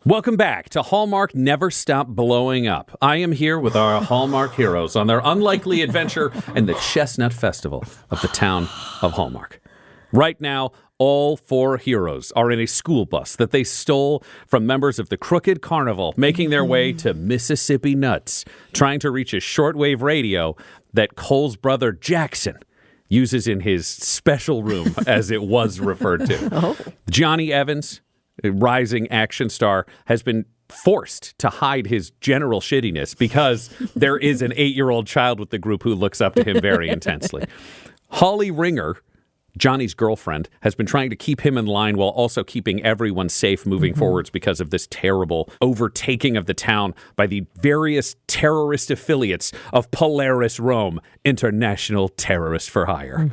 Welcome back to Hallmark Never Stop Blowing Up. I am here with our Hallmark heroes on their unlikely adventure in the Chestnut Festival of the town of Hallmark. Right now, all 4 heroes are in a school bus that they stole from members of the Crooked Carnival, making their way to Mississippi Nuts, trying to reach a shortwave radio that Cole's brother Jackson uses in his special room, as it was referred to. Oh. Johnny Evans, a rising action star, has been forced to hide his general shittiness because there is an 8-year-old child with the group who looks up to him very intensely. Holly Ringer, Johnny's girlfriend, has been trying to keep him in line while also keeping everyone safe moving forwards because of this terrible overtaking of the town by the various terrorist affiliates of Polaris Rome, international terrorists for hire.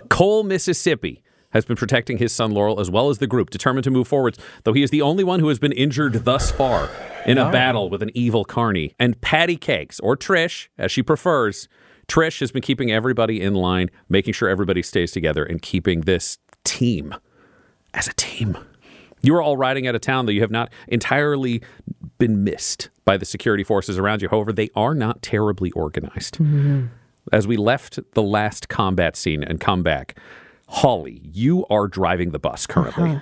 Cole, Mississippi, has been protecting his son Laurel as well as the group, determined to move forwards, though he is the only one who has been injured thus far in a battle with an evil carny. And Patty Cakes, or Trish, as she prefers, Trish has been keeping everybody in line, making sure everybody stays together, and keeping this team as a team. You are all riding out of town, though you have not entirely been missed by the security forces around you. However, they are not terribly organized. As we left the last combat scene and come back, Holly, you are driving the bus currently.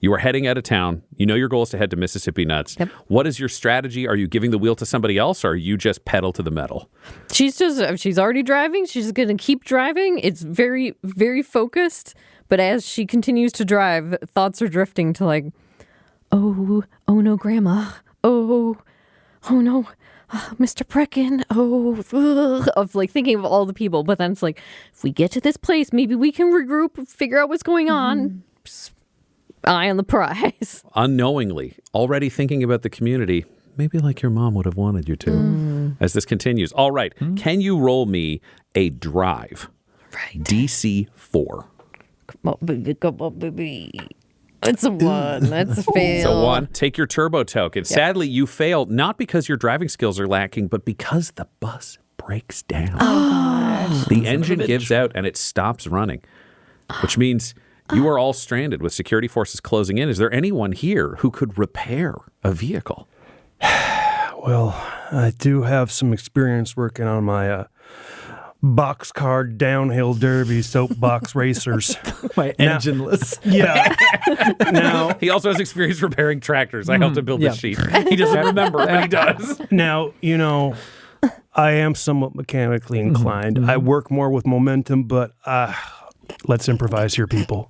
You are heading out of town. You know your goal is to head to Mississippi Nuts. Yep. What is your strategy? Are you giving the wheel to somebody else, or are you just pedal to the metal? She's already driving. She's going to keep driving. It's very, very focused. But as she continues to drive, thoughts are drifting to like, oh no, Grandma. Oh no. Mr. Brecken, of like thinking of all the people. But then it's like, if we get to this place, maybe we can regroup, figure out what's going on. Eye on the prize. Unknowingly, already thinking about the community, maybe like your mom would have wanted you to, as this continues. All right, can you roll me a drive? Right. DC 4. Come on, baby. It's a 1. That's a fail. It's a 1. Take your turbo token. Yep. Sadly, you fail, not because your driving skills are lacking, but because the bus breaks down. Oh, gosh. The engine gives out and it stops running, which means you are all stranded with security forces closing in. Is there anyone here who could repair a vehicle? Well, I do have some experience working on my boxcar downhill derby soapbox racers. My engineless. Yeah. Now he also has experience repairing tractors. I helped him build this sheet. He doesn't remember, but he does. Now, I am somewhat mechanically inclined. I work more with momentum, but let's improvise here, people.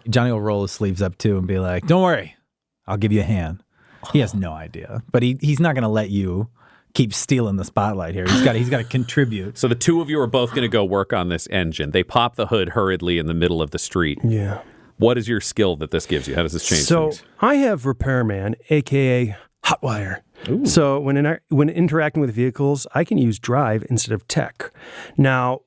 Johnny will roll his sleeves up too and be like, "Don't worry, I'll give you a hand." He has no idea, but he's not going to let you keep stealing the spotlight here. He's got to contribute. So the two of you are both going to go work on this engine. They pop the hood hurriedly in the middle of the street. Yeah. What is your skill that this gives you? How does this change things? I have repairman, a.k.a. hotwire. Ooh. So when interacting with vehicles, I can use drive instead of tech. Now,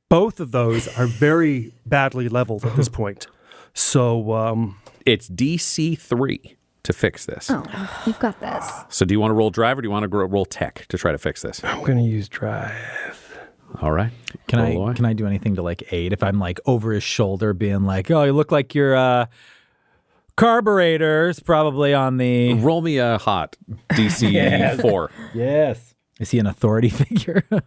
both of those are very badly leveled at this point. So it's DC 3 to fix this. Oh, you've got this. So do you want to roll drive or do you want to roll tech to try to fix this? I'm going to use drive. All right. Can I do anything to like aid if I'm like over his shoulder being like, "Oh, you look like your carburetor's probably on the..." Roll me a hot DC 4. Yes. Is he an authority figure? No.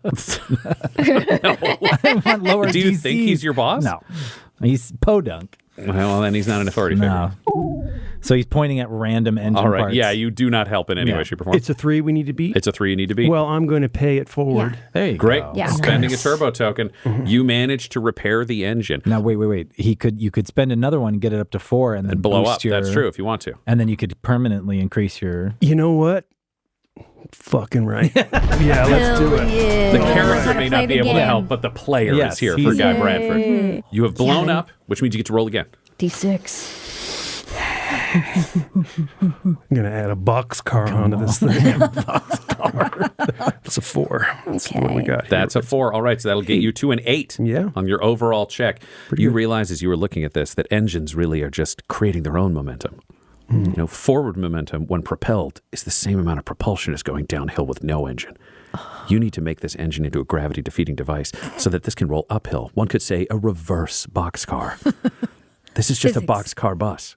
I want lower Do you DC. think he's your boss? No. He's podunk. Well, then he's not an authority figure. So he's pointing at random engine All right. parts. Yeah, you do not help in any way, shape, or form. It's a 3 we need to beat? It's a 3 you need to beat. Well, I'm going to pay it forward. Yeah. There you Great. go. Yeah. Spending a turbo token, you managed to repair the engine. Now, wait. You could spend another one and get it up to 4 and then blow boost up. your... That's true if you want to. And then you could permanently increase your... You know what? Fucking right. Yeah, let's do it. Yeah. The character may not be able to game. help, but the player Yes, is here for Guy Yay. Bradford. You have blown up, which means you get to roll again. D6. I'm going to add a boxcar onto this thing. It's a 4. That's what we got here. That's a 4. All right, so that'll get you to an 8 on your overall check. You realize as you were looking at this that engines really are just creating their own momentum. You know, forward momentum, when propelled, is the same amount of propulsion as going downhill with no engine. You need to make this engine into a gravity-defeating device so that this can roll uphill. One could say a reverse boxcar. This is just a boxcar bus.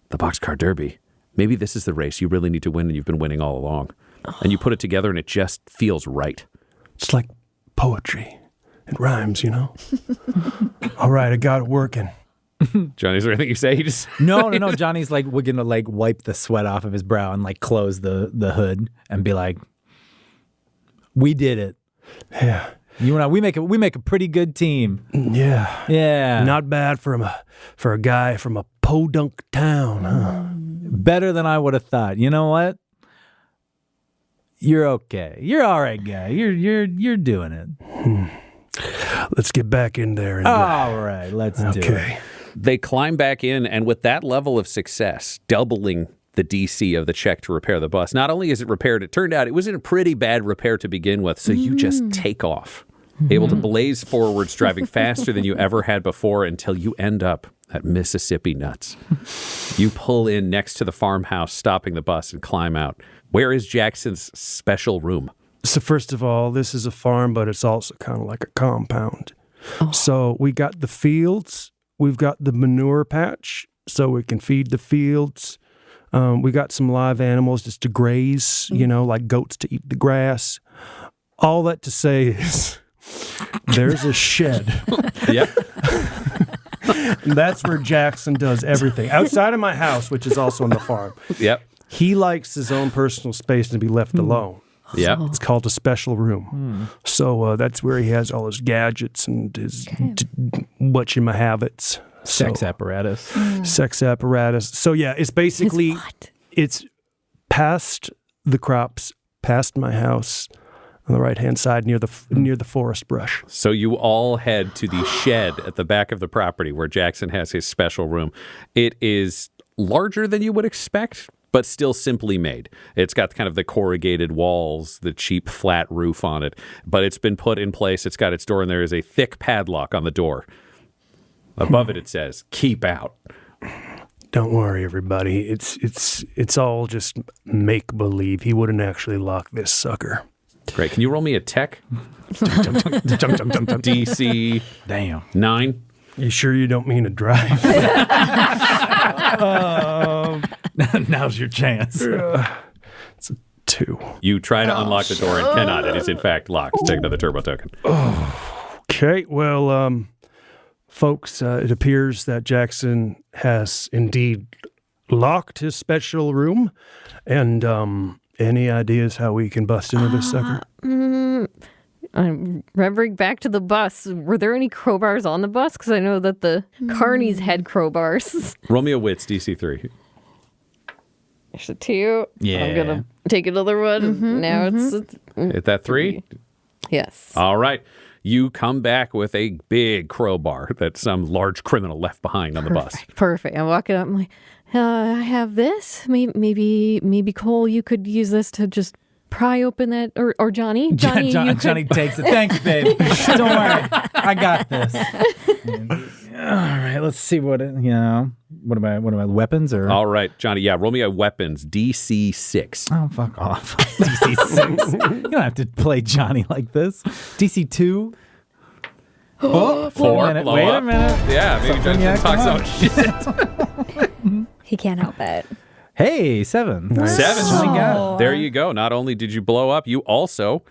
The boxcar derby maybe this is the race you really need to win and you've been winning all along. And you put it together and it just feels right. It's like poetry. It rhymes, you know? All right, I got it working. Johnny, is there anything you say? He just No. Johnny's like, we're gonna like wipe the sweat off of his brow and like close the hood and be like, we did it. Yeah. You and I, we make a pretty good team. Yeah. Yeah. Not bad for a guy from a podunk town, huh? Better than I would have thought. You know what? You're okay. You're all right, guy. You're doing it. Let's get back in there. And, All right, let's do okay. it. They climb back in, and with that level of success, doubling the DC of the check to repair the bus, not only is it repaired, it turned out it was in a pretty bad repair to begin with, so you just take off, able to blaze forwards, driving faster than you ever had before until you end up at Mississippi Nuts. You pull in next to the farmhouse, stopping the bus, and climb out. Where is Jackson's special room? So first of all, this is a farm, but it's also kind of like a compound. So we got the fields, we've got the manure patch, so we can feed the fields. We got some live animals just to graze, like goats to eat the grass. All that to say is there's a shed. Yep. And that's where Jackson does everything. Outside of my house, which is also on the farm. Yep. He likes his own personal space to be left alone. Yep. It's called a special room. So that's where he has all his gadgets and his whatchamahabits. Sex apparatus. Sex apparatus. So yeah, it's basically, what? it's past the crops, past my house, on the right-hand side near the forest brush. So you all head to the shed at the back of the property where Jackson has his special room. It is larger than you would expect, but still simply made. It's got kind of the corrugated walls, the cheap flat roof on it, but it's been put in place. It's got its door, and there is a thick padlock on the door. Above it says, "Keep out." Don't worry, everybody. It's all just make-believe. He wouldn't actually lock this sucker. Great. Can you roll me a tech? DC Damn. 9. You sure you don't mean to drive? Now's your chance. It's a 2. You try to unlock the door and cannot. It is, in fact, locked. Take another turbo token. Okay, well, folks, it appears that Jackson has indeed locked his special room. And any ideas how we can bust into this sucker? I'm remembering back to the bus. Were there any crowbars on the bus? Because I know that the carnies had crowbars. Roll me a wits, DC 3. There's a 2. Yeah. I'm going to take another one. Now it's... Hit that 3. Yes. All right. You come back with a big crowbar that some large criminal left behind on the bus. Perfect. I'm walking up. I'm like, I have this. Maybe Cole, you could use this to just pry open that, or Johnny. Johnny Takes it. Thanks, babe. Don't worry, I got this. All right, let's see what What am I? Weapons or? All right, Johnny. Yeah, roll me a weapons DC 6. Oh, fuck off. DC 6. You don't have to play Johnny like this. DC 2. Oh, 4. Wait Blow a up. minute. Yeah, maybe Something, Johnny talks come about shit. He can't help it. Hey, 7. 7. Oh my God. There you go. Not only did you blow up, you also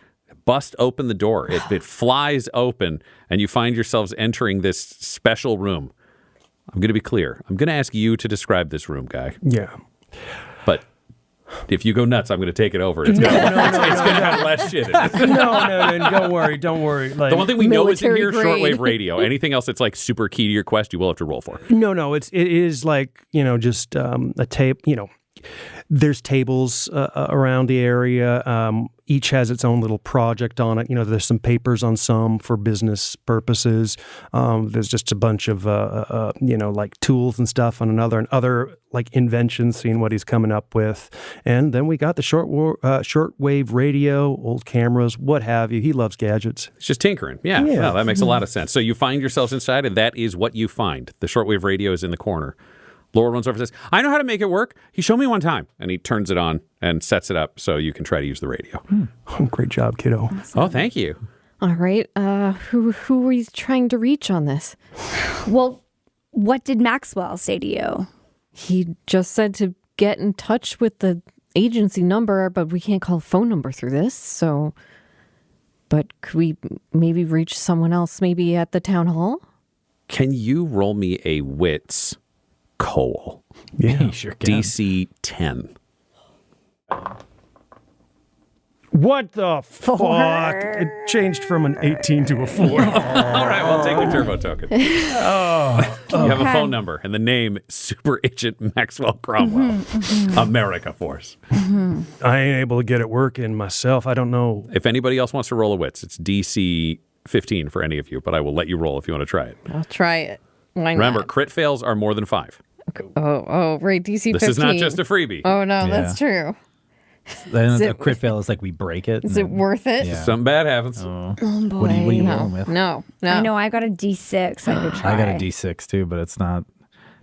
bust open the door. It flies open, and you find yourselves entering this special room. I'm going to be clear. I'm going to ask you to describe this room, Guy. Yeah. But if you go nuts, I'm going to take it over. It's going to have less shit in it. No, don't worry. Like, The one thing we know is in here, Military grade. shortwave radio. Anything else that's like super key to your quest, you will have to roll for. No, it is like, just a tape, there's tables around the area. Each has its own little project on it. There's some papers on some for business purposes. There's just a bunch of, like tools and stuff on another, and other like inventions, seeing what he's coming up with. And then we got the shortwave radio, old cameras, what have you. He loves gadgets. It's just tinkering. Yeah. No, that makes a lot of sense. So you find yourselves inside, and that is what you find. The shortwave radio is in the corner. Laura runs over and says, "I know how to make it work. He showed me one time." And he turns it on and sets it up so you can try to use the radio. Great job, kiddo. Oh, thank you. All right. Who were you trying to reach on this? Well, what did Maxwell say to you? He just said to get in touch with the agency number, but we can't call a phone number through this. So, but could we maybe reach someone else, maybe at the town hall? Can you roll me a wits, Cole? Yeah. You sure can. DC 10. What the fuck? It changed from an 18 to a 4. All right, we'll take the turbo token. You have a phone number, and the name Super Agent Maxwell Cromwell, America Force. I ain't able to get it working myself. I don't know. If anybody else wants to roll a wits, it's DC 15 for any of you, but I will let you roll if you want to try it. I'll try it. Why Remember, not? crit fails are more than 5. Oh, right. DC 15. This is not just a freebie. Oh, no, that's true. Then it- a crit fail is like we break it. Is it worth it? Yeah. Something bad happens. Oh, boy. What are you rolling with? No. I know I got a D6. I could try. I got a D6 too, but it's not.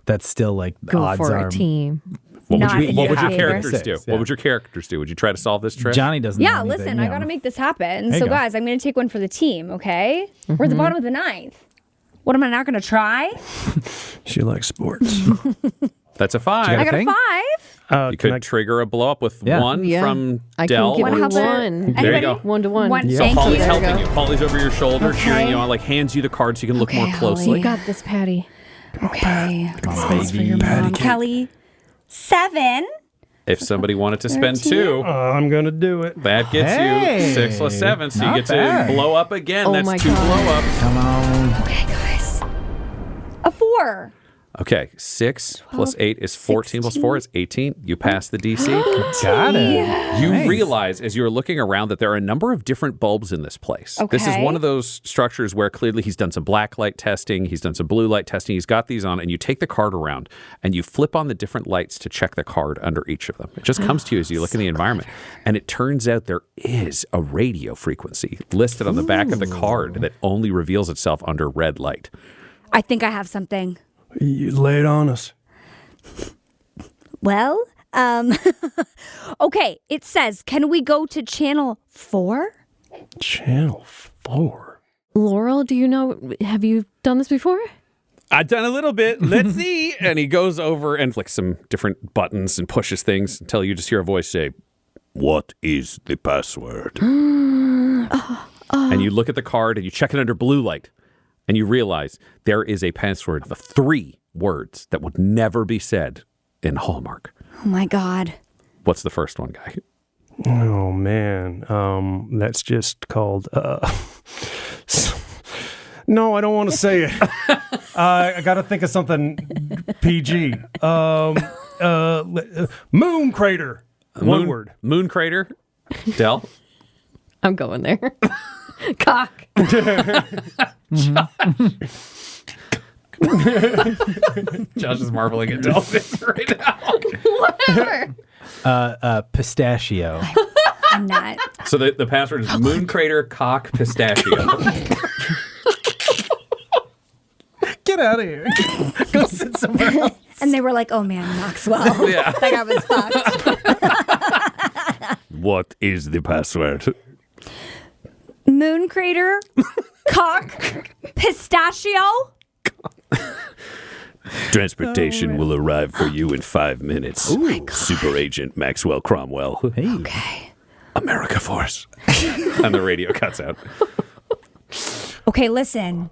That's still like the Go odds for are. a team. What Not would, you, in what your would your favor. characters do? Yeah. What would your characters do? Would you try to solve this, Trish? Johnny doesn't. Yeah, know anything, listen, you I know. got to make this happen. There you So, go. guys, I'm going to take one for the team, okay? We're at the bottom of the 9th. What am I not going to try? She likes sports. That's a 5. I got a Thing? 5. You could trigger a blow up with Yeah. 1 Yeah. from I Dell. can give you What happened? one. There you go. 1-to-1. One- So Thank Polly's you. helping There you. you go. Polly's over your shoulder, Okay. cheering you on, like hands you the card so you can look more Okay, closely. We got this, Patty. Okay. Come on, baby. Kelly, 7. If somebody wanted to spend 2, I'm going to do it. that gets Hey. you 6 plus 7, so you Not get bad. to blow up again. Oh That's my 2 God. blow ups. Come on. Okay, guys. A 4. Okay, 6 plus 8 is 14 plus 4 is 18. You pass the DC. Got it. You Nice. realize as you're looking around that there are a number of different bulbs in this place. This is Okay. one of those structures where clearly he's done some black light testing, he's done some blue light testing, he's got these on, and you take the card around and you flip on the different lights to check the card under each of them. It just comes to you as you look in the environment. And it turns out there is a radio frequency listed on the back of the card that only reveals itself under red light. I think I have something. You lay it on us. Well, okay, it says, can we go to channel 4? Channel 4. Laurel, do you know, have you done this before? I've done a little bit. Let's see. And he goes over and flicks some different buttons and pushes things until you just hear a voice say, "What is the password?" And you look at the card and you check it under blue light and you realize there is a password of 3 words that would never be said in Hallmark. Oh, my God. What's the first one, guy? Oh, man. That's just called... No, I don't want to say it. I got to think of something PG. Moon crater. One word. Moon crater. Dell. I'm going there. Cock. Josh is marveling at Dell's answer right now. Whatever. Pistachio. I'm not. So the password is moon crater cock pistachio. Get out of here. Go sit somewhere else. And they were like, oh, man, Maxwell. Yeah. That guy was fucked. What is the password? Moon crater, cock, pistachio. Transportation will arrive for you in 5 minutes. Super Agent Maxwell Cromwell. Hey. Okay. America Force. And the radio cuts out. Okay, listen.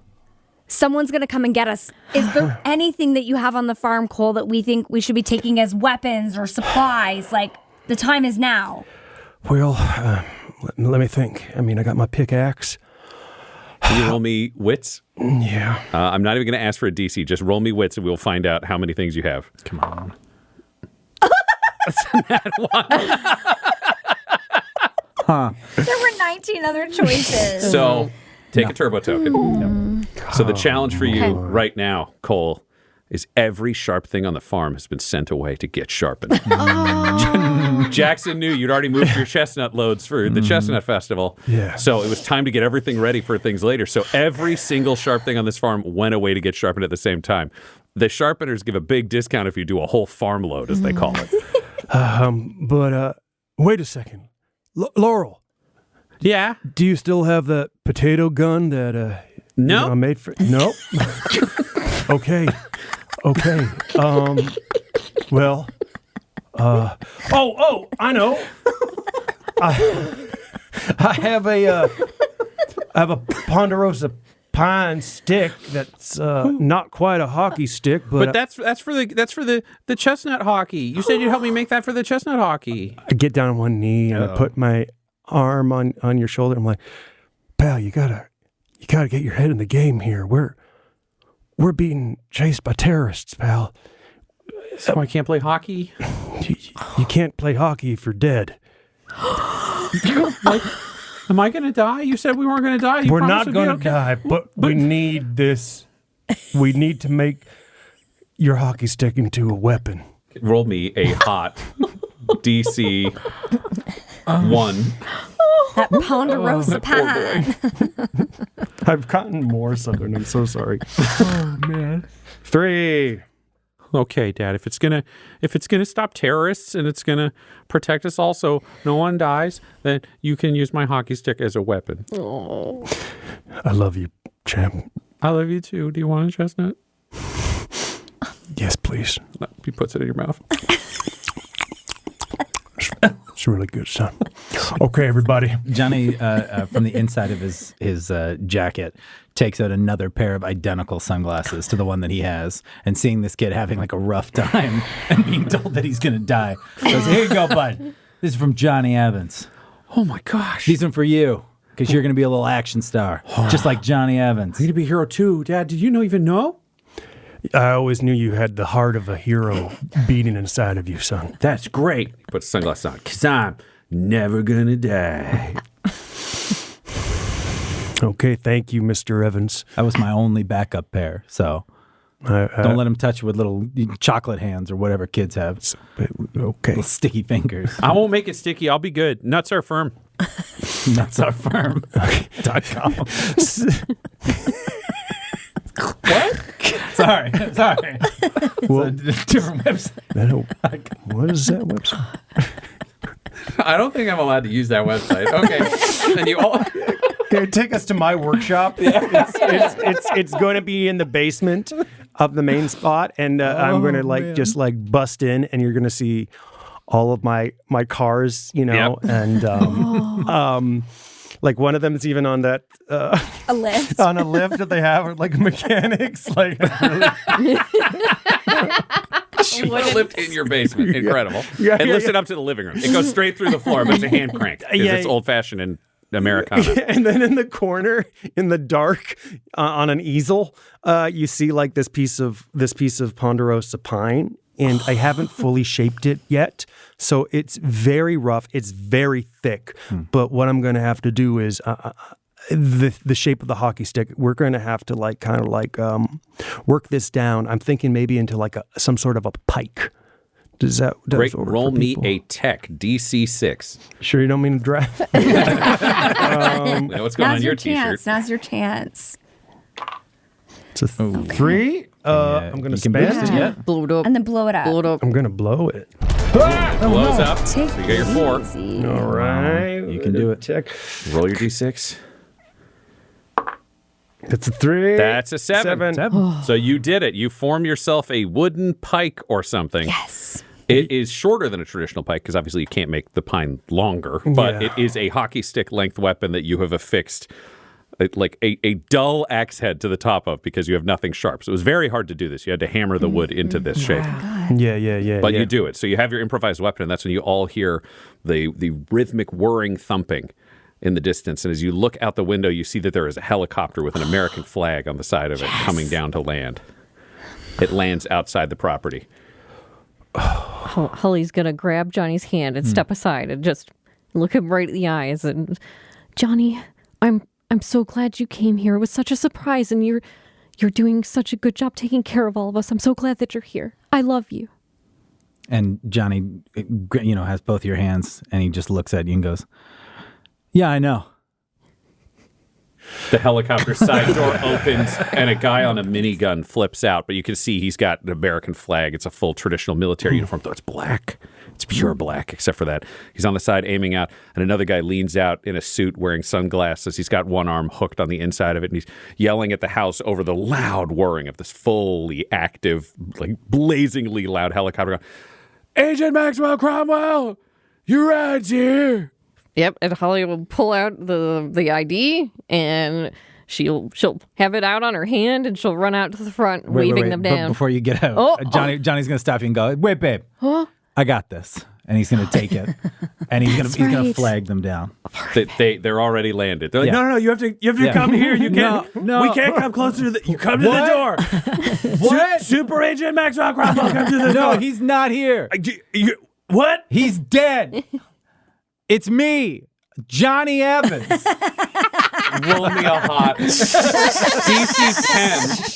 Someone's going to come and get us. Is there anything that you have on the farm, Cole, that we think we should be taking as weapons or supplies? Like, the time is now. Well, let me think. I mean, I got my pickaxe. Can you roll me wits? Yeah. I'm not even going to ask for a DC. Just roll me wits and we'll find out how many things you have. Come on. There were 19 other choices. So take a turbo token. So the challenge for you Okay. right now, Cole, is every sharp thing on the farm has been sent away to get sharpened. Jackson knew you'd already moved your chestnut loads for the Chestnut Festival. Yeah. So it was time to get everything ready for things later. So every single sharp thing on this farm went away to get sharpened at the same time. The sharpeners give a big discount if you do a whole farm load, as they call it. But wait a second. Laurel, Yeah. do you still have that potato gun that No. I made for? Nope. Okay. Well, I know. I have a ponderosa pine stick that's not quite a hockey stick, But that's for the chestnut hockey. You said you'd help me make that for the chestnut hockey. I get down on one knee and I put my arm on your shoulder. I'm like, pal, you gotta get your head in the game here. We're being chased by terrorists, pal. So I can't play hockey? You can't play hockey if you're dead. Am I going to die? You said we weren't going to die. You We're promised not it'd be going to okay. die, but we need this. We need to make your hockey stick into a weapon. Roll me a hot DC 1. That ponderosa pine. I've gotten more Southern. I'm so sorry. Oh, man. 3. Okay, Dad. If it's gonna stop terrorists and it's gonna protect us all, so no one dies, then you can use my hockey stick as a weapon. Oh. I love you, champ. I love you too. Do you want a chestnut? Yes, please. He puts it in your mouth. It's really good, son. Okay, everybody. Johnny, from the inside of his jacket, takes out another pair of identical sunglasses to the one that he has, and seeing this kid having like a rough time and being told that he's going to die, goes, "Here you go, bud. This is from Johnny Evans. Oh my gosh. These are for you, because you're going to be a little action star, just like Johnny Evans." You're gonna be a hero too, Dad. Did you even know? I always knew you had the heart of a hero beating inside of you, son. That's great. He puts sunglasses on, because I'm never gonna die. Okay, thank you, Mr. Evans. That was my only backup pair, so don't let him touch you with little chocolate hands or whatever kids have. Okay. Little sticky fingers. I won't make it sticky. I'll be good. Nuts are firm. That's our firm. .com. What? Sorry. Well, It's a different website. What is that website? I don't think I'm allowed to use that website. Okay. And you all. Okay, take us to my workshop. It's going to be in the basement of the main spot, and I'm going to just bust in, and you're going to see all of my cars, Yep. and like one of them is even on that A lift. on a lift that they have, or like mechanics, like really. You put a lift in your basement. Incredible. Yeah, It yeah, lifts yeah. it up to the living room. It goes straight through the floor, but it's a hand crank. Because Yeah. it's old-fashioned and Americana. And then in the corner, in the dark, on an easel, you see like this piece of ponderosa pine, and I haven't fully shaped it yet, so it's very rough. It's very thick. But what I'm going to have to do is the shape of the hockey stick. We're going to have to work this down. I'm thinking maybe into like some sort of a pike. Does that Great. work Roll for me people? a tech DC 6. Sure, you don't mean to draft? You know what's going on Now's your your t-shirt? chance. Now's your chance. It's a 3. I'm going to you can boost spend it, it. yeah. Blow it up. And then blow it up. Blow it up. I'm going to blow it. Blows up. Take So you got your 4. easy. All right. You can do it. Check. Roll your D6. It's a 3. That's a 7. So you did it. You form yourself a wooden pike or something. Yes. It is shorter than a traditional pike because obviously you can't make the pine longer, but Yeah. it is a hockey stick length weapon that you have affixed like a dull axe head to the top of because you have nothing sharp. So it was very hard to do this. You had to hammer the wood into this shape. Yeah. But you do it. So you have your improvised weapon, and that's when you all hear the rhythmic whirring thumping in the distance. And as you look out the window, you see that there is a helicopter with an American flag on the side of it coming down to land. It lands outside the property. Holly's gonna grab Johnny's hand and step aside and just look him right in the eyes. And Johnny, I'm so glad you came here. It was such a surprise, and you're doing such a good job taking care of all of us. I'm so glad that you're here. I love you. And Johnny, has both your hands, and he just looks at you and goes, "Yeah, I know." The helicopter side door opens and a guy on a minigun flips out, but you can see he's got an American flag. It's a full traditional military uniform, though it's black. It's pure black, except for that. He's on the side aiming out, and another guy leans out in a suit wearing sunglasses. He's got one arm hooked on the inside of it, and he's yelling at the house over the loud whirring of this fully active, like blazingly loud helicopter. Agent Maxwell Cromwell, your ride's here. Yep, and Holly will pull out the ID, and she'll have it out on her hand, and she'll run out to the front, waving them down. But before you get out, Johnny's going to stop you and go, "Wait, babe, I got this." And he's going to take it, and he's going to flag them down. They're already landed. They're like, No, you have to come here. You can't. No. We can't come closer to the. You come to the door. What? Super Agent Maxwell Cromwell, come to the door. No, he's not here. What? He's dead. It's me, Johnny Evans. roll me a hot DC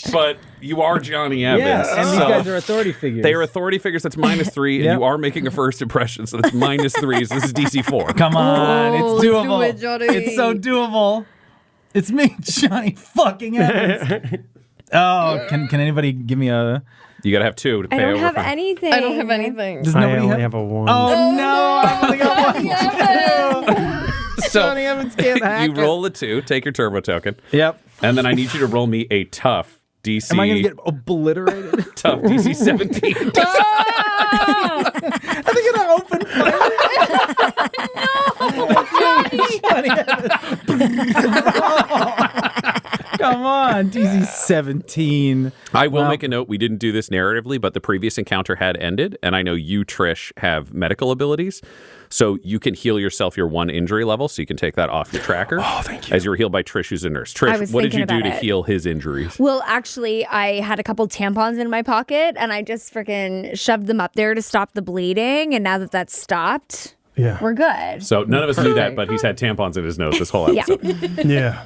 10, but you are Johnny Evans. Yeah, and these so guys are authority figures. they are authority figures. That's -3, and you are making a first impression, so that's -3. So this is DC 4. Come on, it's do doable. it, Johnny. It's so doable. It's me, Johnny fucking Evans. Oh, can anybody give me a... You got to have 2 to pay I don't over have for- anything. I don't have anything. Does I nobody only have a 1. Oh, no, I've only got one. So Johnny Evans can't hack you roll a 2, take your turbo token, Yep. and then I need you to roll me a tough DC. Am I going to get obliterated? tough DC 17? Are they going to open fire? Johnny Evans. Come on, DC 17. I will make a note. We didn't do this narratively, but the previous encounter had ended, and I know you, Trish, have medical abilities, so you can heal yourself your 1 injury level, so you can take that off your tracker. Oh, thank you. As you were healed by Trish, who's a nurse. I Trish, was what did you thinking do to about it. heal his injuries? Well, actually, I had a couple tampons in my pocket, and I just freaking shoved them up there to stop the bleeding. And now that that's stopped, Yeah. we're good. So none of us knew that, but he's had tampons in his nose this whole Yeah. episode. Yeah.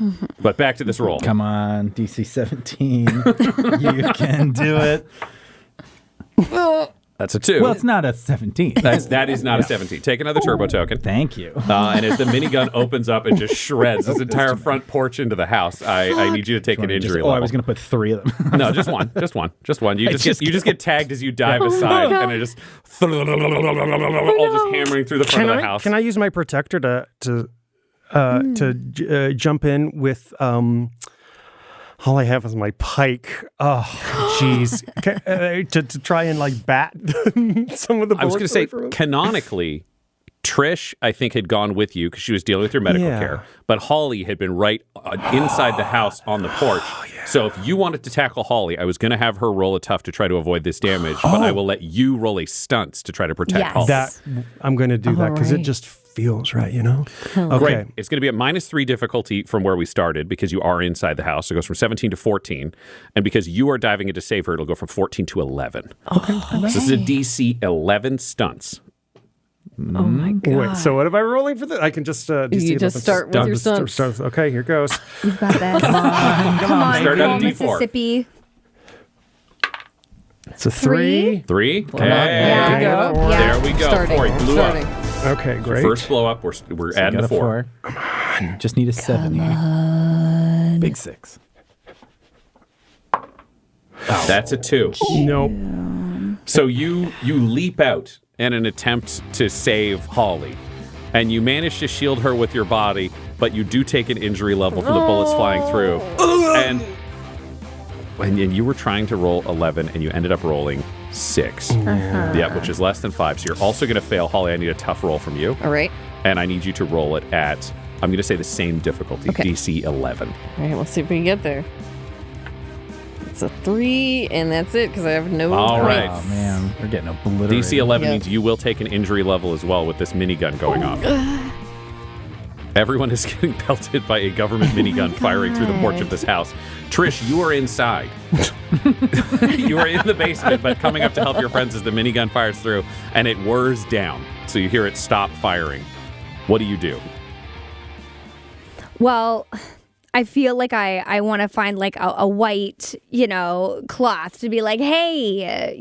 But back to this roll. Come on, DC 17. You can do it. That's a 2. Well, it's not a 17. That is not a 17. Take another turbo token. Thank you. And as the minigun opens up and just shreds this entire front porch into the house, I need you to take an injury level. I was going to put 3 of them. No, just one. You just get tagged as you dive aside, and it just all just hammering through the front of the house. Can I use my protector to jump in with all I have is my pike. Oh, jeez. to try and like bat some of the bullets. I was going to say, away from him. canonically, Trish, I think, had gone with you because she was dealing with your medical care. But Holly had been right inside the house on the porch. So if you wanted to tackle Holly, I was going to have her roll a tough to try to avoid this damage. But I will let you roll a stunts to try to protect Yes. Holly. That I'm going to do that because it right. just feels right, you know? Okay. Great. It's going to be at -3 difficulty from where we started because you are inside the house. It goes from 17 to 14. And because you are diving in to save her, it'll go from 14 to 11. Okay. So this is a DC 11 stunts. Oh my god! Wait, so what am I rolling for this? I can just DC You just 11 start with your stunts. Okay, here goes. You've got this. Come on, Start come at on, a D4. Mississippi. It's a 3. 3. Okay. There we go. Yeah. There we go. Starting. 4. He blew Starting. up. Okay, great. First blow up. We're adding Got a a 4. 4. Just need a 7 here. Big 6. That's a 2. Nope. So you leap out in an attempt to save Holly, and you manage to shield her with your body, but you do take an injury level from the bullets flying through. And you were trying to roll 11, and you ended up rolling 6. Yeah, which is less than 5. So you're also going to fail. Holly, I need a tough roll from you. All right. And I need you to roll it at, I'm going to say the same difficulty, Okay. DC 11. All right. Let's see if we can get there. It's a 3, and that's it because I have no All points. right. Oh, man. We're getting obliterated. DC 11 Yep. means you will take an injury level as well with this minigun going off. Everyone is getting pelted by a government minigun firing through the porch of this house. Trish, you are inside. You are in the basement, but coming up to help your friends as the minigun fires through, and it whirs down. So you hear it stop firing. What do you do? Well, I feel like I want to find like a white, cloth to be like, hey,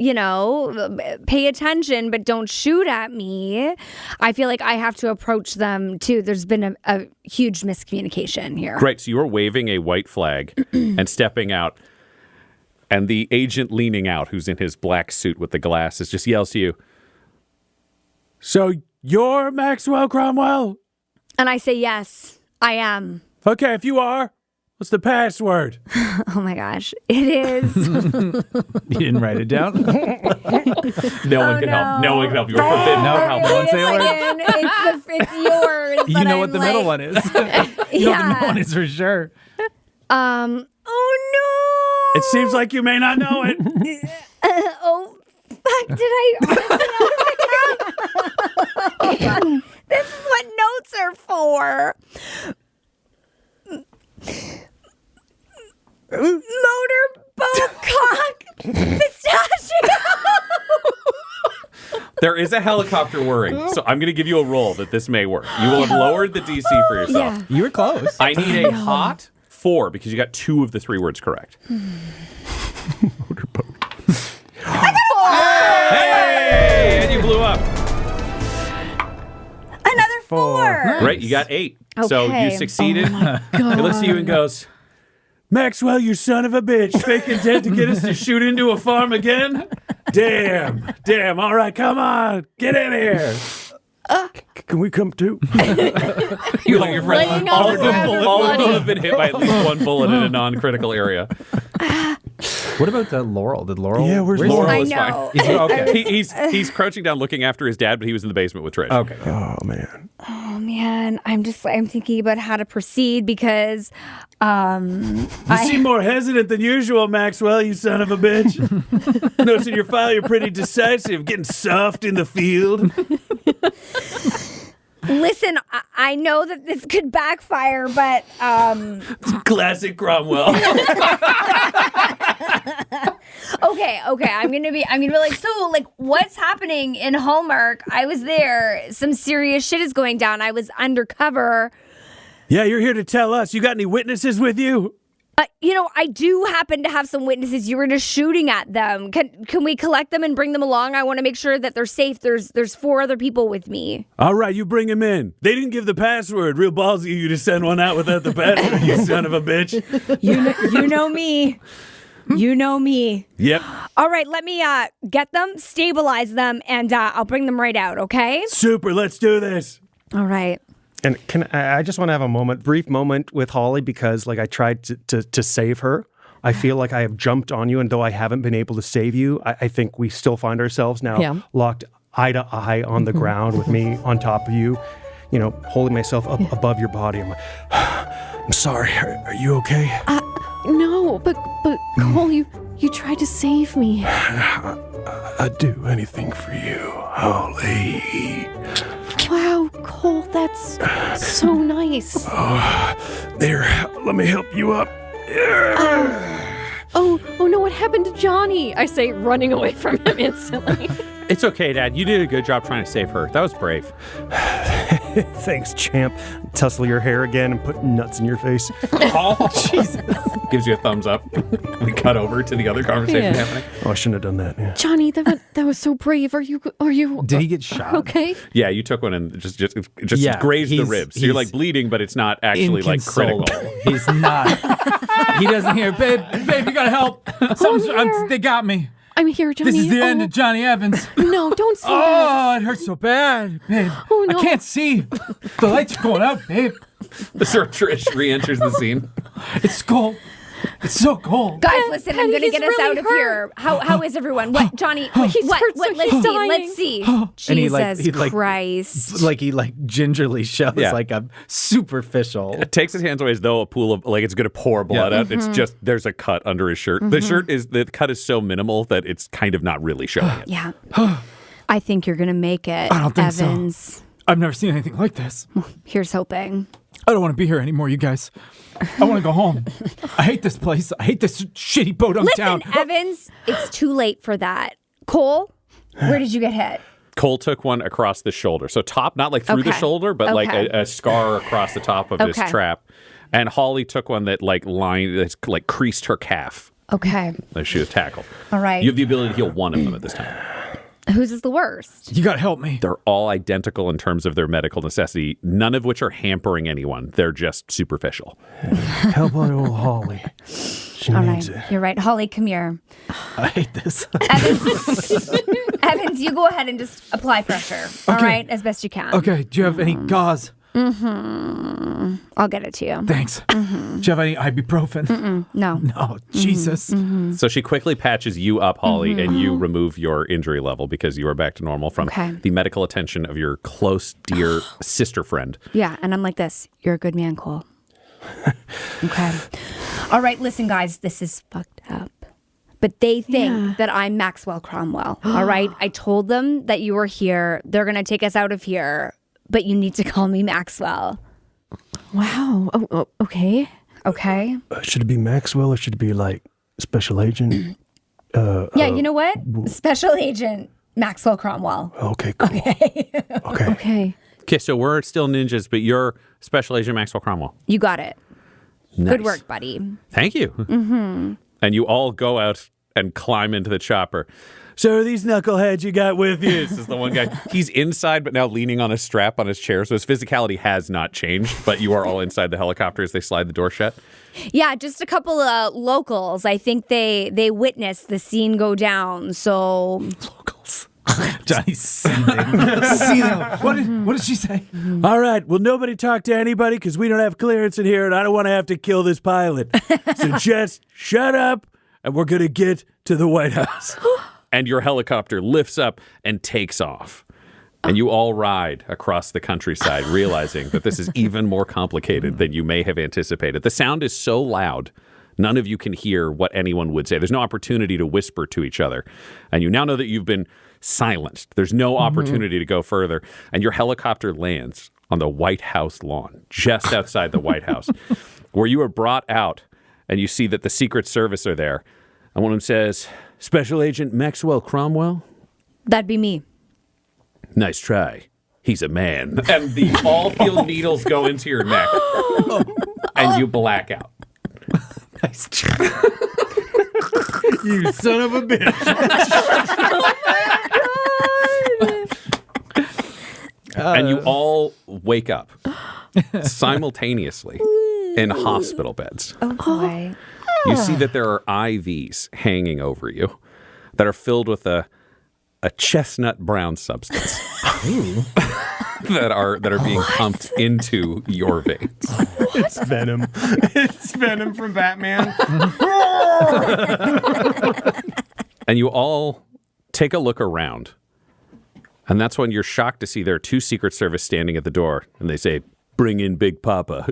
pay attention, but don't shoot at me. I feel like I have to approach them too. There's been a huge miscommunication here. Great. So you are waving a white flag and stepping out, and the agent leaning out, who's in his black suit with the glasses, just yells to you, "So you're Maxwell Cromwell?" And I say, yes, I am. Okay, if you are, What's the password? Oh my gosh. It is. You didn't write it down? No one can help. No one can help. You're forbidden. No help. Won't say a word. It's yours. You know what the middle one is. You know what the middle one is for sure. Oh no. It seems like you may not know it. Oh fuck! Did I? This is what notes are for. Motorboat cock pistachio. There is a helicopter whirring, so I'm going to give you a roll that this may work. You will have lowered the DC for yourself. Yeah. You were close. I need a hot 4 because you got 2 of the 3 words correct. Motorboat. Hey! And you blew up. Another 4. Great, you got 8. So you Okay. succeeded. He looks at you and goes, Maxwell, you son of a bitch, faking dead to get us to shoot into a farm again? Damn. All right, come on. Get in here. Can we come too? You look at your friend. Laying All on of the ground, them bloody. have been hit by at least 1 bullet in a non-critical area. What about Laurel? Did Laurel? Yeah, where's Laurel I is know. fine. Okay. He's crouching down looking after his dad, but he was in the basement with Trish. Okay. Oh, man. Oh man, I'm thinking about how to proceed because You seem more hesitant than usual, Maxwell, you son of a bitch. Notice in your file you're pretty decisive, getting soft in the field. listen, I know that this could backfire, but Classic Cromwell. okay. I'm gonna be like, so like, what's happening in Hallmark? I was there. Some serious shit is going down. I was undercover. Yeah, you're here to tell us. You got any witnesses with you? I do happen to have some witnesses. You were just shooting at them. Can we collect them and bring them along? I want to make sure that they're safe. There's 4 other people with me. All right, you bring him in. They didn't give the password. Real ballsy of you to send one out without the password, you son of a bitch. You know me. You know me. Yep. All right, let me get them, stabilize them, and I'll bring them right out, okay? Super, let's do this. All right. And I just want to have a brief moment with Holly because like I tried to save her. I feel like I have jumped on you, and though I haven't been able to save you, I think we still find ourselves now locked eye to eye on the ground with me on top of you, holding myself up above your body. I'm like, I'm sorry. Are you okay? No, but Cole, you tried to save me. I'd do anything for you, Holly. Wow, Cole, that's so nice. There, let me help you up. Oh no, what happened to Johnny? I say, running away from him instantly. It's okay, Dad. You did a good job trying to save her. That was brave. Thanks, champ. Tussle your hair again and put nuts in your face. Oh, Jesus. Gives you a thumbs up. We cut over to the other conversation happening. Oh, I shouldn't have done that. Yeah. Johnny, that was so brave. Are you? Did he get shot? Okay? Yeah, you took one and just Yeah, grazed the he's- ribs. So you're like bleeding, but it's not actually like critical. Inconsolable. He's not. He doesn't hear, babe, you gotta help. They got me. I'm here, Johnny. This is the end of Johnny Evans. No, don't say that. Oh, it hurts so bad, babe. Oh, no. I can't see. The lights are going out, babe. Sir Trish re-enters the scene. It's cold. It's so cold. Guys, listen, I'm Penny, going to he's get us really out of hurt. here. How is everyone? What, Johnny? He's hurt, so let's he's see. dying. Let's see. And he, Jesus Christ. Like he gingerly shows Yeah. like a superficial. It takes his hands away as though a pool of it's going to pour blood out. It's just there's a cut under his shirt. The cut is so minimal that it's kind of not really showing it. Yeah. I think you're going to make it, I don't think so. Evans. I've never seen anything like this. Here's hoping. I don't want to be here anymore, you guys. I want to go home. I hate this place. I hate this shitty podunk Listen, town. Evans, it's too late for that. Cole, where did you get hit? Cole took one across the shoulder. So top, not like through the Okay. shoulder, but like Okay. a scar across the top of his Okay. trap. And Holly took one that that's creased her calf Okay. as she was tackled. All right. You have the ability to heal one of them at this time. Whose is the worst? You got to help me. They're all identical in terms of their medical necessity, none of which are hampering anyone. They're just superficial. Help out old Holly. She All needs right. it. You're right. Holly, come here. I hate this. Evans, you go ahead and just apply pressure. All right, as best you can. Okay, do you have any gauze? I'll get it to you. Thanks. Do you have any ibuprofen? No. No, Jesus. So she quickly patches you up, Holly, and you remove your injury level because you are back to normal from the medical attention of your close, dear sister friend. Yeah, and I'm like this. You're a good man, Cole. Okay. All right, listen, guys, this is fucked up. But they think that I'm Maxwell Cromwell. All right? I told them that you were here. They're going to take us out of here. But you need to call me Maxwell. Wow. Oh, okay. Okay? Should it be Maxwell or should it be like Special Agent? Yeah, you know what? Special Agent Maxwell Cromwell. Okay, cool. Okay. Okay, so we're still ninjas, but you're Special Agent Maxwell Cromwell. You got it. Nice. Good work, buddy. Thank you. And you all go out and climb into the chopper. So are these knuckleheads you got with you? This is the one guy. He's inside, but now leaning on a strap on his chair. So his physicality has not changed, but you are all inside the helicopter as they slide the door shut. Yeah, just a couple of locals. I think they witnessed the scene go down. So Locals. Johnny's seething. What did she say? All right, well, nobody talk to anybody because we don't have clearance in here and I don't want to have to kill this pilot. So just shut up and we're going to get to the White House. And your helicopter lifts up and takes off. And you all ride across the countryside, realizing that this is even more complicated than you may have anticipated. The sound is so loud, none of you can hear what anyone would say. There's no opportunity to whisper to each other. And you now know that you've been silenced. There's no opportunity to go further. And your helicopter lands on the White House lawn, just outside the White House, where you are brought out and you see that the Secret Service are there. And one of them says, Special Agent Maxwell Cromwell? that'd be me. Nice try. He's a man. And the all-field needles go into your neck. And you black out. Nice try. You son of a bitch. And you all wake up simultaneously in hospital beds. Oh boy. You see that there are IVs hanging over you that are filled with a chestnut brown substance that are being pumped into your veins. It's Venom. It's Venom from Batman. And you all take a look around. And that's when you're shocked to see there are two Secret Service standing at the door. And they say, bring in Big Papa,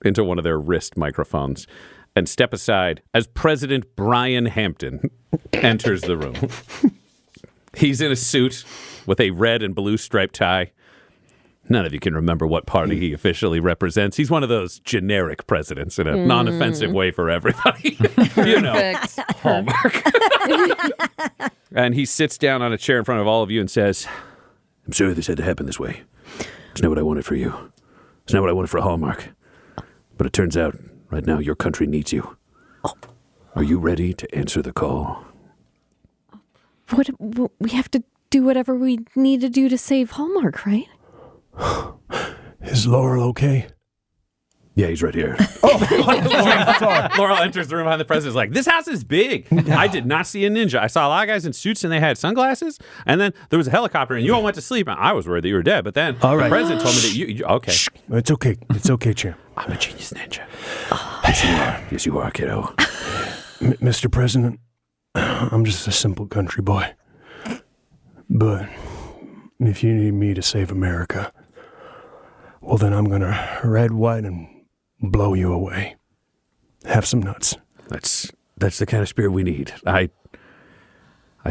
into one of their wrist microphones. And step aside as President Brian Hampton enters the room. He's in a suit with a red and blue striped tie. None of you can remember what party he officially represents. He's one of those generic presidents in a non-offensive way for everybody. You know, Hallmark. And he sits down on a chair in front of all of you and says, I'm sorry this had to happen this way. It's not what I wanted for you. It's not what I wanted for Hallmark. But it turns out right now your country needs you. Are you ready to answer the call? What we have to do whatever we need to do to save Hallmark, right? Is Laurel okay? Yeah, he's right here. Laurel enters the room behind the president. Is like, this house is big. I did not see a ninja. I saw a lot of guys in suits and they had sunglasses. And then there was a helicopter and you all went to sleep. And I was worried that you were dead. But then All right. the president told me that you okay. Shh. It's okay. It's okay, champ. I'm a genius ninja. Yes, you are. Yes, you are, kiddo. Mr. President, I'm just a simple country boy. But if you need me to save America, well, then I'm going to red, white, and blow you away. Have some nuts. That's the kind of spirit we need. I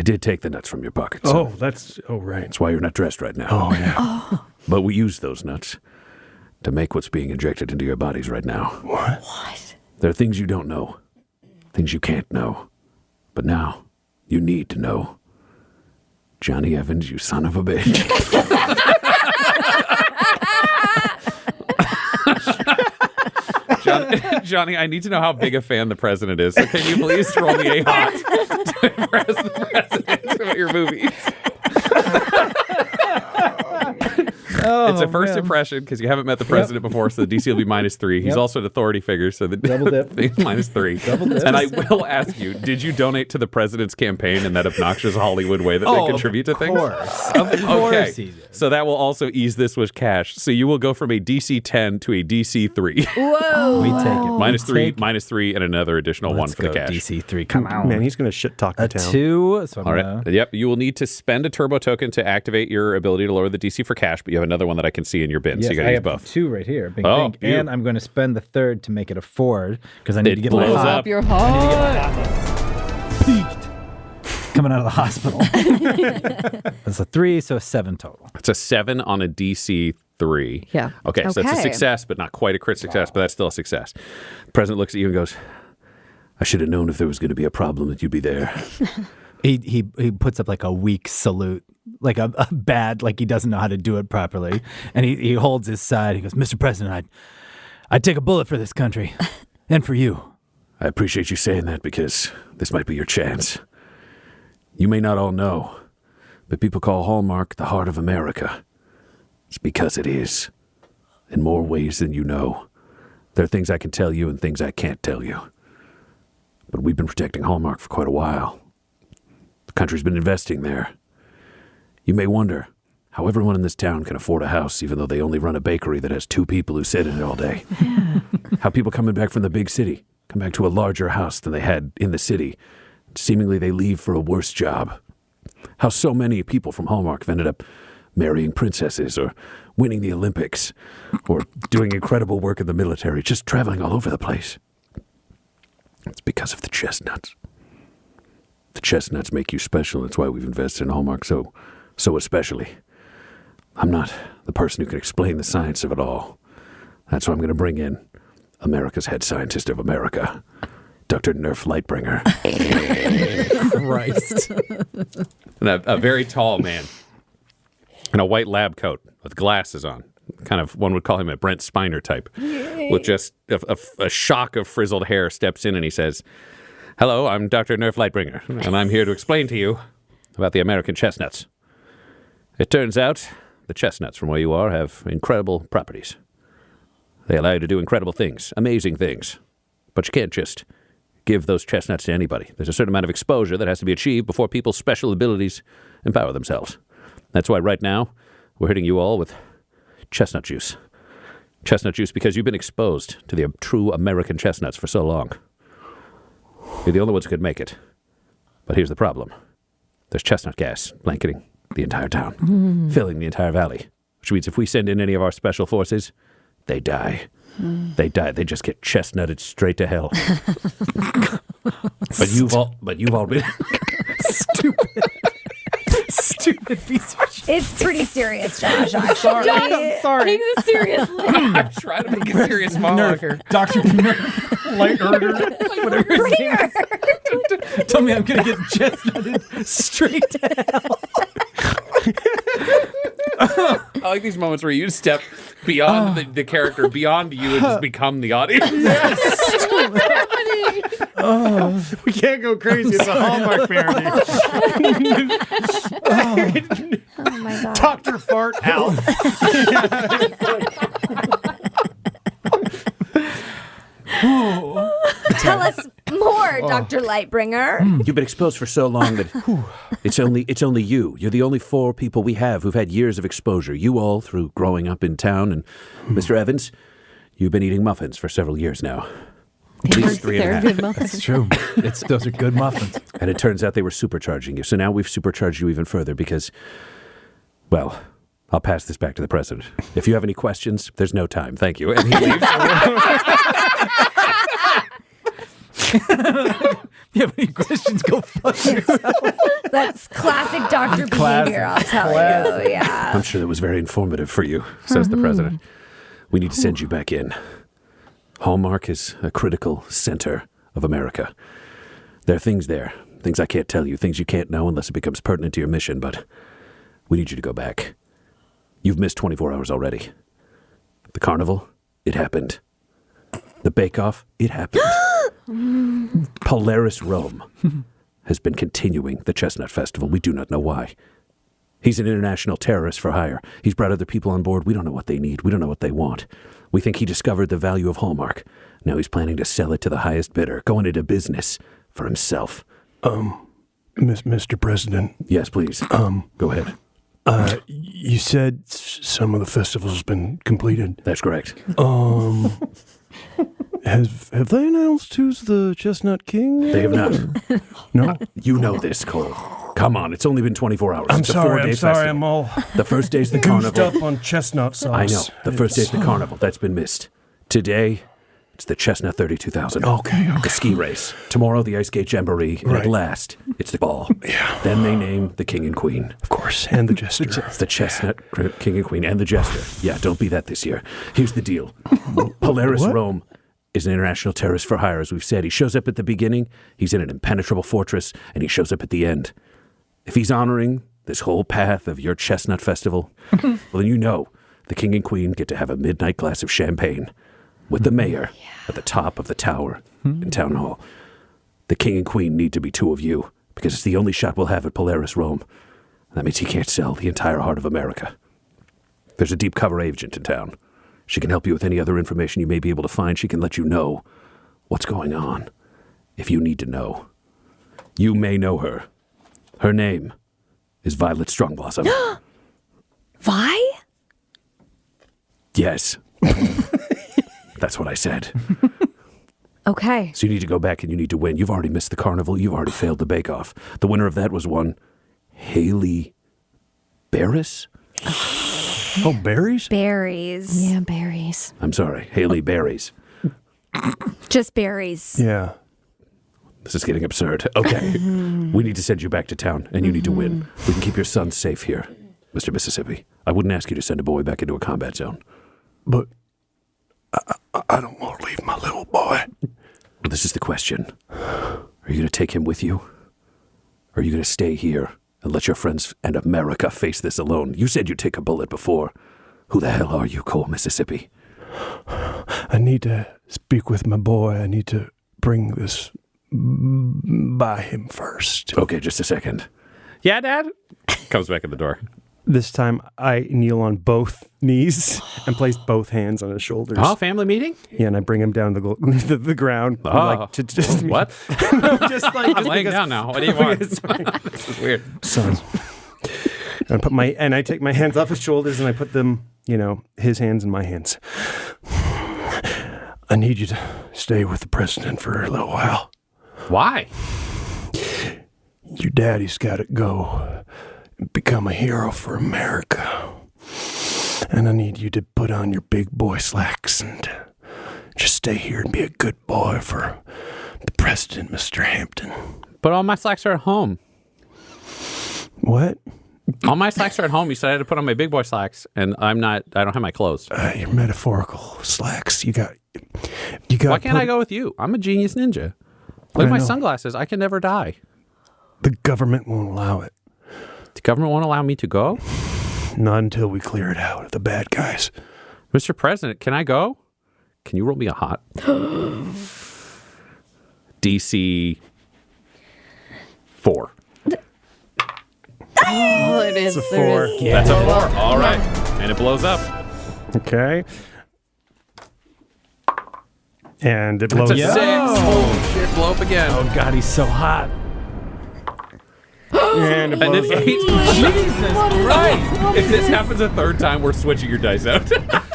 did take the nuts from your pocket. So right. that's why you're not dressed right now. Oh, yeah. But we use those nuts to make what's being injected into your bodies right now. What? There are things you don't know, things you can't know. But now, you need to know. Johnny Evans, you son of a bitch. Johnny, I need to know how big a fan the president is. So can you please roll me a hot to impress the president about your movies? It's a first impression because you haven't met the president before, so the DC will be -3. He's also an authority figure, so the Double dip. thing's -3. Double dip. And I will ask you, did you donate to the president's campaign in that obnoxious Hollywood way that they contribute to things? Of course he did. So that will also ease this with cash. So you will go from a DC 10 to a DC 3. Whoa. We take it. -3, -3, and another additional one for the cash. DC 3. Come on. Man, he's going to shit talk the A town. 2. So I'm All right. gonna- Yep. You will need to spend a turbo token to activate your ability to lower the DC for cash, but you have another one that I can see in your bin, so Yes, you got I to use have both. 2 right here. Bing, Oh, bing. And I'm going to spend the 3rd to make it a 4 because I need It to get my blows heart up. Up your heart. peaked coming out of the hospital. That's a 3, so a 7 total. It's a 7 on a DC 3. Yeah. Okay, so it's a Okay. success, but not quite a crit success, but that's still a success. The president looks at you and goes, I should have known if there was going to be a problem that you'd be there. He puts up like a weak salute, like a bad, like he doesn't know how to do it properly. And he holds his side. He goes, Mr. President, I'd take a bullet for this country and for you. I appreciate you saying that because this might be your chance. You may not all know, but people call Hallmark the heart of America. It's because it is, in more ways than you know. There are things I can tell you and things I can't tell you. But we've been protecting Hallmark for quite a while. The country's been investing there. You may wonder how everyone in this town can afford a house even though they only run a bakery that has 2 people who sit in it all day. How people coming back from the big city come back to a larger house than they had in the city. Seemingly they leave for a worse job. How so many people from Hallmark have ended up marrying princesses or winning the Olympics or doing incredible work in the military, just traveling all over the place. It's because of the chestnuts. The chestnuts make you special. That's why we've invested in Hallmark so especially. I'm not the person who can explain the science of it all. That's why I'm going to bring in America's head scientist of America, Dr. Nerf Lightbringer. Christ. And a very tall man in a white lab coat with glasses on. Kind of, one would call him a Brent Spiner type. With just a shock of frizzled hair, steps in and he says, Hello, I'm Dr. Nerf Lightbringer, and I'm here to explain to you about the American chestnuts. It turns out the chestnuts from where you are have incredible properties. They allow you to do incredible things, amazing things. But you can't just give those chestnuts to anybody. There's a certain amount of exposure that has to be achieved before people's special abilities empower themselves. That's why right now we're hitting you all with chestnut juice. Chestnut juice because you've been exposed to the true American chestnuts for so long. You're the only ones who could make it. But here's the problem. There's chestnut gas blanketing the entire town, filling the entire valley. Which means if we send in any of our special forces, they die. They die. They just get chestnutted straight to hell. But you've all been Stupid piece of shit. It's pretty serious, Josh. Actually. I'm sorry. Take this seriously. I'm trying to make it serious, Nerf. Dr. Nerf. Light herder. Whatever his name is. Tell me I'm going to get chestnutted straight to hell. I like these moments where you step beyond the character, beyond you, and just become the audience. We can't go crazy. It's a Hallmark parody. Oh my god. Dr. Fart out. Tell us more, Dr. Lightbringer. You've been exposed for so long that it's only you. You're the only 4 people we have who've had years of exposure. You all through growing up in town, and Mr. Evans, you've been eating muffins for several years now. At least 3 and a They're half. good muffins. It's true. Those are good muffins. And it turns out they were supercharging you. So now we've supercharged you even further because, well, I'll pass this back to the president. If you have any questions, there's no time. Thank you. And he leaves. You have any questions? Go fuck yourself. That's classic doctor Classic. behavior, I'll tell you. Yeah. I'm sure that was very informative for you, says the president. We need to send you back in. Hallmark is a critical center of America. There are things there, things I can't tell you, things you can't know unless it becomes pertinent to your mission, but we need you to go back. You've missed 24 hours already. The carnival, it happened. The bake-off, it happened. Polaris Rome has been continuing the Chestnut Festival. We do not know why. He's an international terrorist for hire. He's brought other people on board. We don't know what they need. We don't know what they want. We think he discovered the value of Hallmark. Now he's planning to sell it to the highest bidder, going into business for himself. Mr. President. Yes, please. Go ahead. You said some of the festival's been completed. That's correct. Have they announced who's the Chestnut King? They have not. No. You know this, Cole. Come on, it's only been 24 hours. I'm It's a sorry. 4-day I'm sorry. festival. I'm all The first day's the goosed carnival. up on chestnut sauce. I know. The first day's the carnival. That's been missed. Today, it's the Chestnut 32,000. Okay. The ski race. Tomorrow, the Ice Skate Jamboree. And Right. at last, it's the ball. Yeah. Then they name the king and queen. Of course, and the jester. The Chestnut King and Queen and the Jester. Yeah, don't be that this year. Here's the deal. Polaris Rome is an international terrorist for hire, as we've said. He shows up at the beginning, he's in an impenetrable fortress, and he shows up at the end. If he's honoring this whole path of your Chestnut Festival, well, then you know the king and queen get to have a midnight glass of champagne with the mayor at the top of the tower in Town Hall. The king and queen need to be two of you, because it's the only shot we'll have at Polaris Rome. That means he can't sell the entire heart of America. There's a deep cover agent in town. She can help you with any other information you may be able to find. She can let you know what's going on if you need to know. You may know her. Her name is Violet Strongblossom. Vi? Yes. That's what I said. Okay. So you need to go back and you need to win. You've already missed the carnival. You've already failed the bake-off. The winner of that was one Haley Barris? Oh, berries? Berries. Yeah, berries. I'm sorry, Haley Berries. Just berries. Yeah. This is getting absurd. Okay. We need to send you back to town, and you need to win. We can keep your son safe here, Mr. Mississippi. I wouldn't ask you to send a boy back into a combat zone. But I don't want to leave my little boy. Well, this is the question. Are you going to take him with you? Or are you going to stay here and let your friends and America face this alone? You said you'd take a bullet before. Who the hell are you, Cole, Mississippi? I need to speak with my boy. I need to bring this by him first. Okay, just a second. Yeah, Dad? Comes back in the door. This time I kneel on both knees and place both hands on his shoulders. Oh, family meeting? Yeah, and I bring him down the ground. Oh. Like to just What? just like I'm laying because- down now. What do you want? This is weird. Son. And I take my hands off his shoulders and I put them, his hands in my hands. I need you to stay with the president for a little while. Why? Your daddy's got to go and become a hero for America. And I need you to put on your big boy slacks and just stay here and be a good boy for the president, Mr. Hampton. But all my slacks are at home. What? All my slacks are at home. You said I had to put on my big boy slacks, and I don't have my clothes. Your metaphorical slacks. You got. Why can't I go with you? I'm a genius ninja. Look at my know. sunglasses. I can never die. The government won't allow it. The government won't allow me to go? Not until we clear it out of the bad guys. Mr. President, can I go? Can you roll me a hot? DC 4. Oh, it is. It's a there 4. is. That's a 4. All right. And it blows up. Okay. And it It's blows a 6. up. Holy shit, blow up again. Oh God, he's so hot. And it And blows then up. 8. Jesus Christ. If this happens a third time, we're switching your dice out.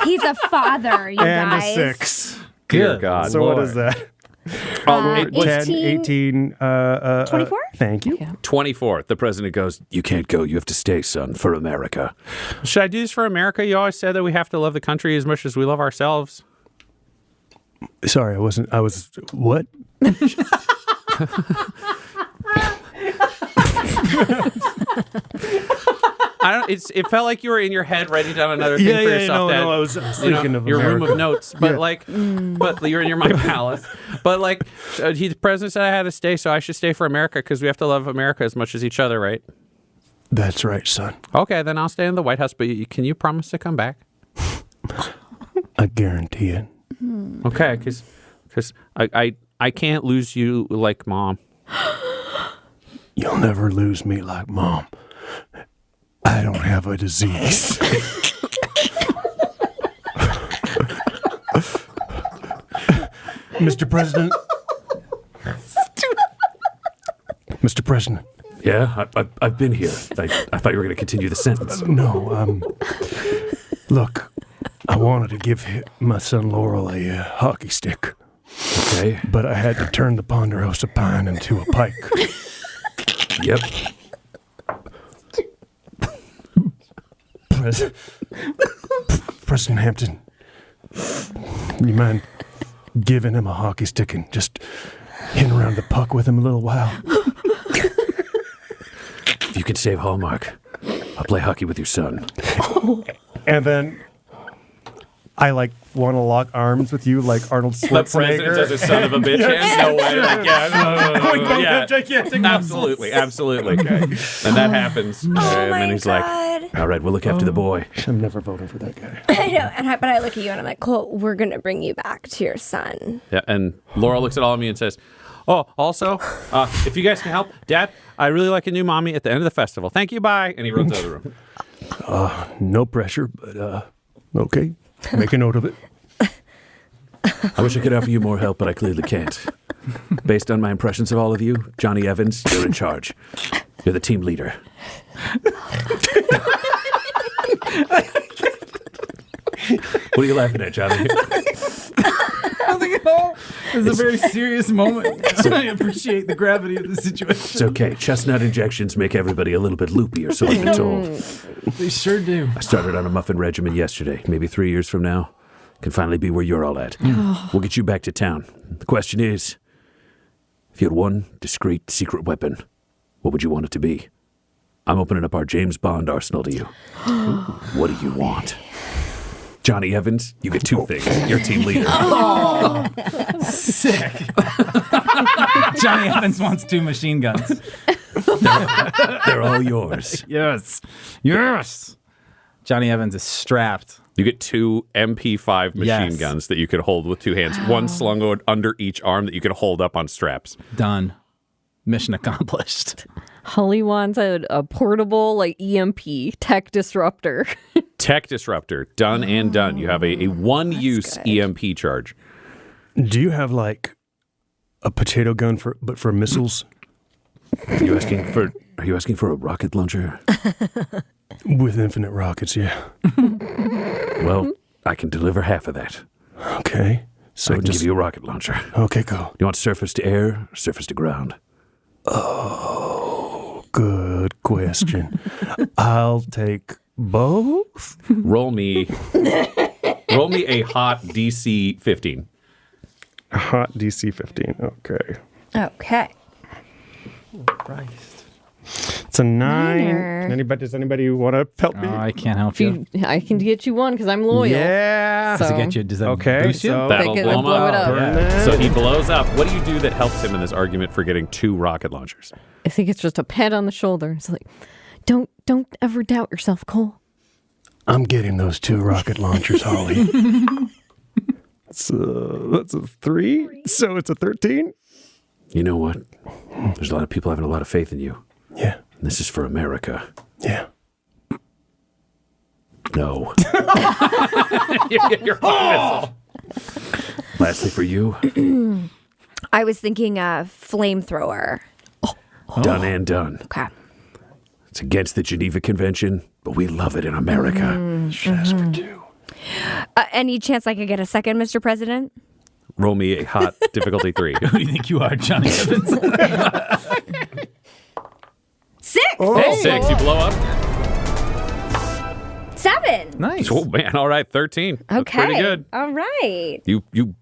He's a father, you And guys. a 6. Dear God. So what is that? 10, 18, 24? Thank you. 24. The president goes, you can't go. You have to stay, son, for America. Should I do this for America? You always said that we have to love the country as much as we love ourselves. Sorry, I was, what? It felt like you were in your head writing down another thing for yourself. Dad. I was thinking of your room America. of notes, but but you're in your mind palace. But the president said I had to stay, so I should stay for America because we have to love America as much as each other, right? That's right, son. Okay, then I'll stay in the White House. But can you promise to come back? I guarantee it. Okay, because I can't lose you like Mom. You'll never lose me like Mom. I I don't have a disease. Mr. President. Mr. President. Yeah, I've been here. I thought you were going to continue the sentence. No, look, I wanted to give my son Laurel a hockey stick. Okay. But I had to turn the ponderosa pine into a pike. Yep. President Hampton, you mind giving him a hockey stick and just hitting around the puck with him a little while? If you can save Hallmark, I'll play hockey with your son. And then I want to lock arms with you like Arnold The president Schwarzenegger. does a son of a bitch hand? No way. Like, yeah. Gigantic Absolutely. Okay. And that happens. And then he's like, all right, we'll look after the boy. I'm never voting for that guy. I know, but I look at you and I'm like, Cole, we're gonna bring you back to your son. Yeah, and Laura looks at all of me and says, oh, also, if you guys can help, Dad, I really like a new mommy at the end of the festival. Thank you, bye. And he runs out of the room. No pressure, but okay. Make a note of it. I wish I could offer you more help, but I clearly can't. Based on my impressions of all of you, Johnny Evans, you're in charge. You're the team leader. What are you laughing at, Johnny? Nothing at all. It's a very serious moment. I appreciate the gravity of the situation. It's okay. Chestnut injections make everybody a little bit loopier, so I've been told. They sure do. I started on a muffin regimen yesterday. Maybe 3 years from now, can finally be where you're all at. We'll get you back to town. The question is, if you had one discreet secret weapon, what would you want it to be? I'm opening up our James Bond arsenal to you. What do you want? Johnny Evans, you get two things. You're team leader. Sick. Johnny Evans wants 2 machine guns. They're all yours. Yes. Johnny Evans is strapped. You get 2 MP5 machine Yes. guns that you can hold with 2 hands. One slung under each arm that you can hold up on straps. Done. Mission accomplished. Holly wants a portable EMP tech disruptor. Tech disruptor, done and done. You have a one-use EMP charge. Do you have a potato gun for missiles? Are you asking for a rocket launcher? With infinite rockets, yeah. Well, I can deliver half of that. Okay. So I can give you a rocket launcher. Okay, go. You want surface to air or surface to ground? Oh, good question. I'll take both. Roll me a hot DC 15. A hot DC 15. Okay. Okay. Christ. It's a 9. Minor. Does anybody want to help me? I can't help you. I can get you one because I'm loyal. Yeah. So- Does that Okay, boost you? so- That'll They can blow him blow it up. up. Yeah. So he blows up. What do you do that helps him in this argument for getting 2 rocket launchers? I think it's just a pat on the shoulder. It's like, don't ever doubt yourself, Cole. I'm getting those 2 rocket launchers, Holly. So that's a 3. So it's a 13. You know what? There's a lot of people having a lot of faith in you. Yeah. This is for America. Yeah. No. You're missile. Lastly, for you, I was thinking a flamethrower. done and done. Okay. It's against the Geneva Convention, but we love it in America. Should ask for 2. Any chance I could get a second, Mr. President? Roll me a hot difficulty 3. Who do you think you are, Johnny Evans? 6. Hey, 6, you blow up. 7. Nice. Oh man, all right, 13. That's Okay. pretty good. All right. You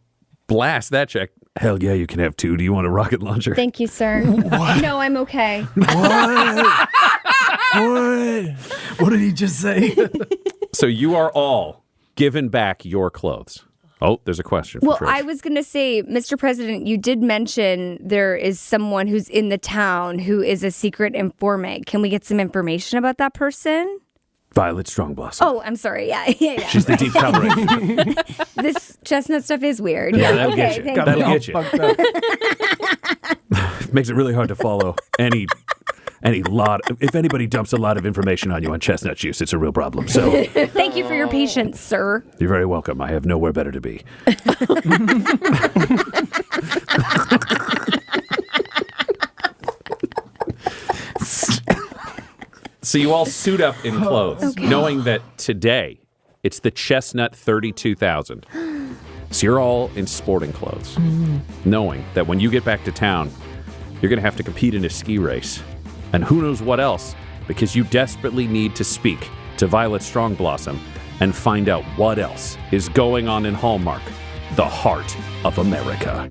blast that check. Hell yeah, you can have 2. Do you want a rocket launcher? Thank you, sir. No, I'm okay. What? What did he just say? So you are all given back your clothes. Oh, there's a question for Well, Trish. I was going to say, Mr. President, you did mention there is someone who's in the town who is a secret informant. Can we get some information about that person? Violet Strongblossom. Oh, I'm sorry. Yeah. She's the deep covering. This chestnut stuff is weird. Yeah, Yeah, that'll okay. get you. Thank That'll you. get you. Makes it really hard to follow any if anybody dumps a lot of information on you on chestnut juice, it's a real problem. So Thank you for your patience, sir. you're very welcome. I have nowhere better to be. So you all suit up in clothes, knowing that today it's the Chestnut 32,000. So you're all in sporting clothes, knowing that when you get back to town, you're going to have to compete in a ski race. And who knows what else, because you desperately need to speak to Violet Strongblossom and find out what else is going on in Hallmark, the heart of America.